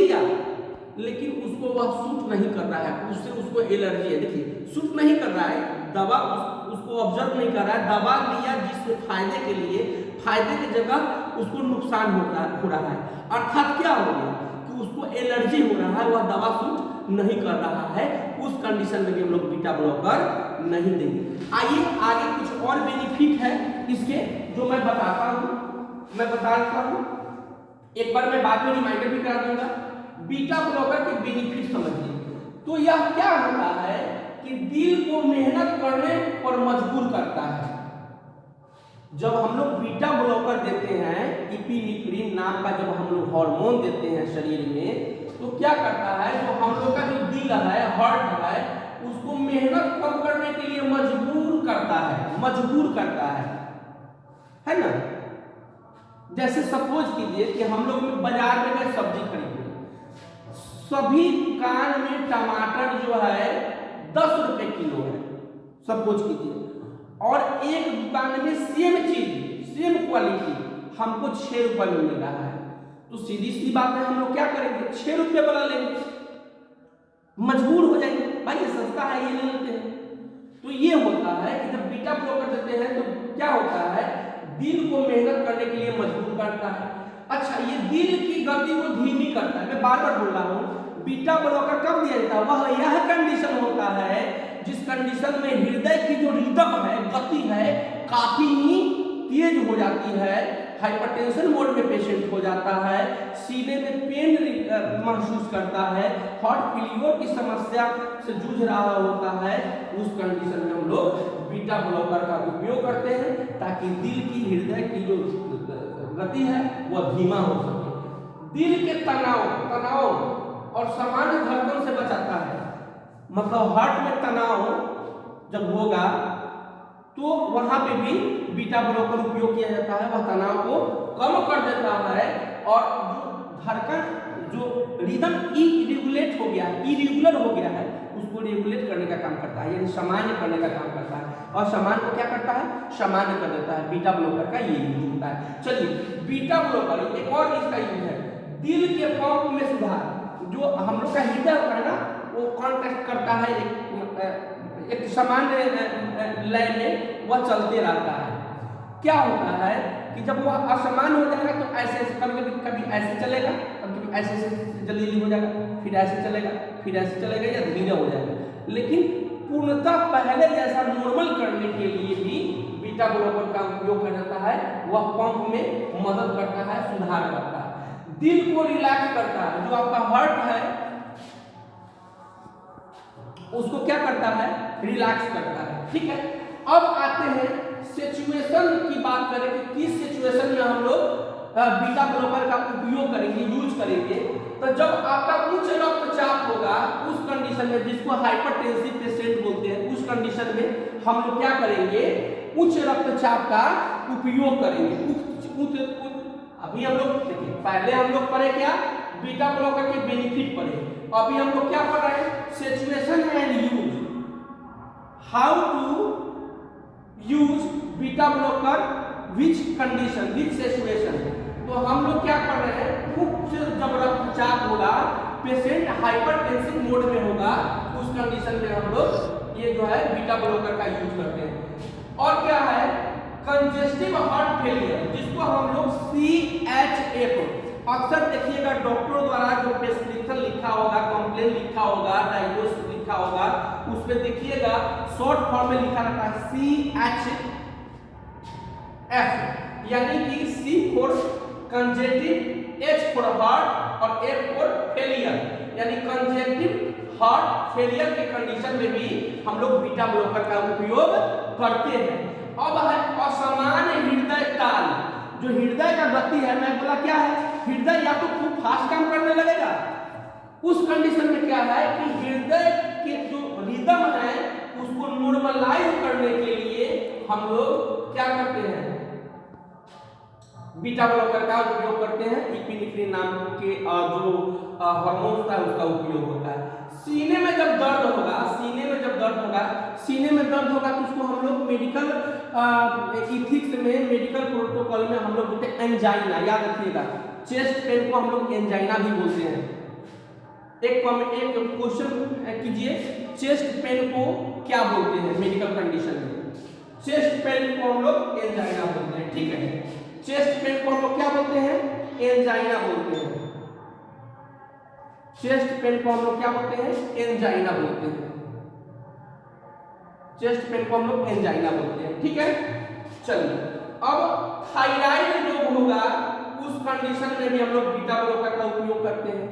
लिया, लेकिन उसको वह सूट नहीं कर रहा है, उससे उसको एलर्जी है। देखिए सूट नहीं कर रहा है, दवा उसको ऑब्जर्व नहीं कर रहा है, दवा लिया जिससे फायदे के लिए, फायदे की जगह उसको नुकसान हो रहा है। अर्थात क्या हो गया कि उसको एलर्जी हो रहा है, वह दवा सूट नहीं कर रहा है। उस कंडीशन में भी हम लोग बीटा ब्लॉकर नहीं देंगे। आइए आगे कुछ और बेनिफिट है इसके जो मैं बताता हूँ। एक बार मैं बाद में रिमाइंडर भी करा दूंगा। बीटा ब्लॉकर के बेनिफिट समझिए। तो यह क्या होता है कि दिल को मेहनत करने पर मजबूर करता है। जब हम लोग बीटा ब्लॉकर देते हैं, इपिनेफ्रिन नाम का जब हम लोग हार्मोन देते हैं शरीर में, तो क्या करता है, जो हम लोग का जो दिल है, हार्ट है, उसको मेहनत कम करने के लिए मजबूर करता है ना। जैसे सपोज कीजिए कि हम लोग बाजार में गए सब्जी खरीदने, सभी दुकान में टमाटर जो है 10 रुपए किलो है, सपोज कीजिए, और एक दुकान में सेम चीज, सेम क्वालिटी हमको 6 रुपए में मिल रहा है, तो सीधी सी बात है हम लोग क्या करेंगे, 6 रुपए वाला लेंगे, मजबूर हो जाएंगे, भाई ये सस्ता है ये ले लेते हैं। तो ये होता है कि जब बीटा ब्लॉकर देते हैं तो क्या होता है, दिल को मेहनत करने के लिए मजबूर करता है। अच्छा, ये दिल की गति को धीमी करता है। मैं बार बार बोल रहा हूँ, बीटा ब्लॉकर कब दिया जाता है, वह यह कंडीशन होता है जिस कंडीशन में हृदय की जो रिदम है, गति है, काफी ही तेज हो जाती है, हाइपरटेंशन मोड में पेशेंट हो जाता है, सीने में पेन महसूस करता है, हार्ट फेलियर की समस्या से जूझ रहा होता है। उस कंडीशन में हम लोग बीटा ब्लॉकर का उपयोग करते हैं ताकि दिल की, हृदय की जो गति है वह धीमा हो सके, दिल के तनाव और सामान्य धड़कन से बचाता है। मतलब हार्ट में तनाव जब होगा तो वहां पे भी बीटा ब्लॉकर उपयोग किया जाता है, वह तनाव को कम कर देता है, और जो धड़कन, जो रिदम इरेगुलेट हो गया है, इरेगुलर हो गया है, उसको रेगुलेट करने का काम करता है, यानी सामान्य करने का काम करता है। और सामान्य को क्या करता है, सामान्य कर देता है। बीटा ब्लॉकर का ये यूज होता है। चलिए, बीटा ब्लॉकर एक और इसका यूज है, दिल के पंप में सुधार। जो हम लोग का हृदय होता है ना, वो कॉन्ट्रैक्ट करता है, एक सामान्य लय में वह चलते रहता है। क्या होता है कि जब वह असमान हो जाएगा तो ऐसे कभी ऐसे चलेगा, कभी ऐसे जल्दी हो जाएगा, फिर ऐसे चलेगा, फिर ऐसे चलेगा, या धीरे हो जाएगा। लेकिन पूर्णतः पहले जैसा नॉर्मल करने के लिए भी बीटा ब्लॉकर का उपयोग किया जाता है। वह पंप में मदद करता है, सुधार करता है, दिल को रिलैक्स करता है। जो आपका हार्ट है उसको क्या करता है, रिलैक्स करता है। ठीक है, अब आते हैं सिचुएशन की बात करें कि किस सिचुएशन में हम लोग बीटा ब्लॉकर का उपयोग करेंगे, यूज करेंगे। तो जब आपका उच्च रक्तचाप होगा, उस कंडीशन में, जिसको हाइपरटेंसिव पेशेंट बोलते हैं, उस कंडीशन में हम लोग क्या करेंगे, उच्च रक्तचाप का उपयोग करेंगे। अभी हम लोग देखिए, पहले हम लोग पढ़े क्या, बीटा ब्लॉकर के बेनिफिट पढ़े। अभी हम लोग क्या पढ़ रहे हैं, situation and use, how to use beta blocker, which condition, which situation. तो हम लोग क्या कर रहे हैं, उच्च जब रक्तचाप होगा, पेशेंट हाइपरटेंसिव मोड में होगा, उस कंडीशन में हम लोग ये जो है बीटा ब्लॉकर का यूज करते हैं। और क्या है, कंजेस्टिव हार्ट फेलियर, जिसको हम लोग CHF, अक्सर देखिएगा डॉक्टरों द्वारा जो प्रेस्क्रिप्शन लिखा होगा, कंप्लेन लिखा होगा, डायग्नोसिस लिखा होगा, उस पे देखिएगा शॉर्ट फॉर्म में लिखा रहता है CHF, यानी कि C for congestive, H for heart और F फॉर फेलियर, यानी कंजेस्टिव हार्ट फेलियर के कंडीशन में भी हम लोग बीटा ब्लॉकर का उपयोग करते हैं। अब है असामान्य हृदय ताल, जो हृदय का गति है, मैं बोला क्या है, हृदय या तो खूब फास्ट काम करने लगेगा, उस कंडीशन में क्या है कि हृदय के जो रिदम है उसको नॉर्मलाइज करने के लिए हम लोग क्या करते हैं, बीटा ब्लॉकर का उपयोग करते हैं। इपिनेफ्रिन नाम के जो हार्मोन होता है उसका उपयोग होता है। सीने में जब दर्द होगा, सीने में दर्द होगा तो उसको हम लोग मेडिकल इथिक्स में, मेडिकल प्रोटोकॉल में हम लोग बोलते हैं एंजाइना, याद रखिएगा। चेस्ट पेन को हम लोग एंजाइना भी बोलते हैं, एक क्वेश्चन कीजिए, चेस्ट पेन को क्या बोलते हैं मेडिकल कंडीशन में? चेस्ट पेन को हम लोग एंजाइना बोलते हैं, ठीक है। चेस्ट पेन को हम लोग क्या बोलते हैं? एंजाइना बोलते हैं। चेस्ट पेन को हम लोग क्या बोलते हैं? एंजाइना बोलते हैं। चेस्ट पेन को हम लोग एंजाइना बोलते हैं, ठीक है। चलिए, अब थायराइड रोग होगा उस कंडीशन में भी हम लोग बीटा ब्लॉकर का उपयोग करते हैं।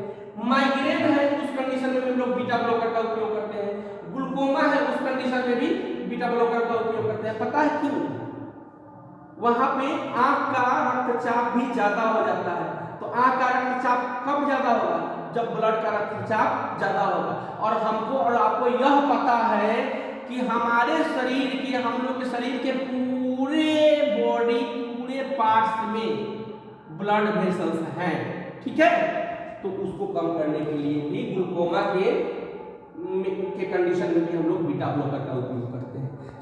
माइग्रेन है उस कंडीशन में भी हम लोग बीटा ब्लॉकर का उपयोग करते हैं। ग्लूकोमा है उस कंडीशन में भी बीटा ब्लॉकर का उपयोग करते हैं। पता है क्यों? वहां पे आंख का रक्तचाप भी ज्यादा हो जाता है। तो आंख का रक्तचाप कब ज्यादा होगा? जब ब्लड का रक्तचाप ज्यादा होगा। और हमको और आपको यह पता है कि हमारे शरीर के, हम लोग के शरीर के पूरे बॉडी, पूरे पार्ट्स में ब्लड वेसल्स हैं, ठीक है। तो उसको कम करने के लिए भी ग्लूकोमा के कंडीशन में भी हम लोग बीटा ब्लॉकर का उपयोग करते हैं।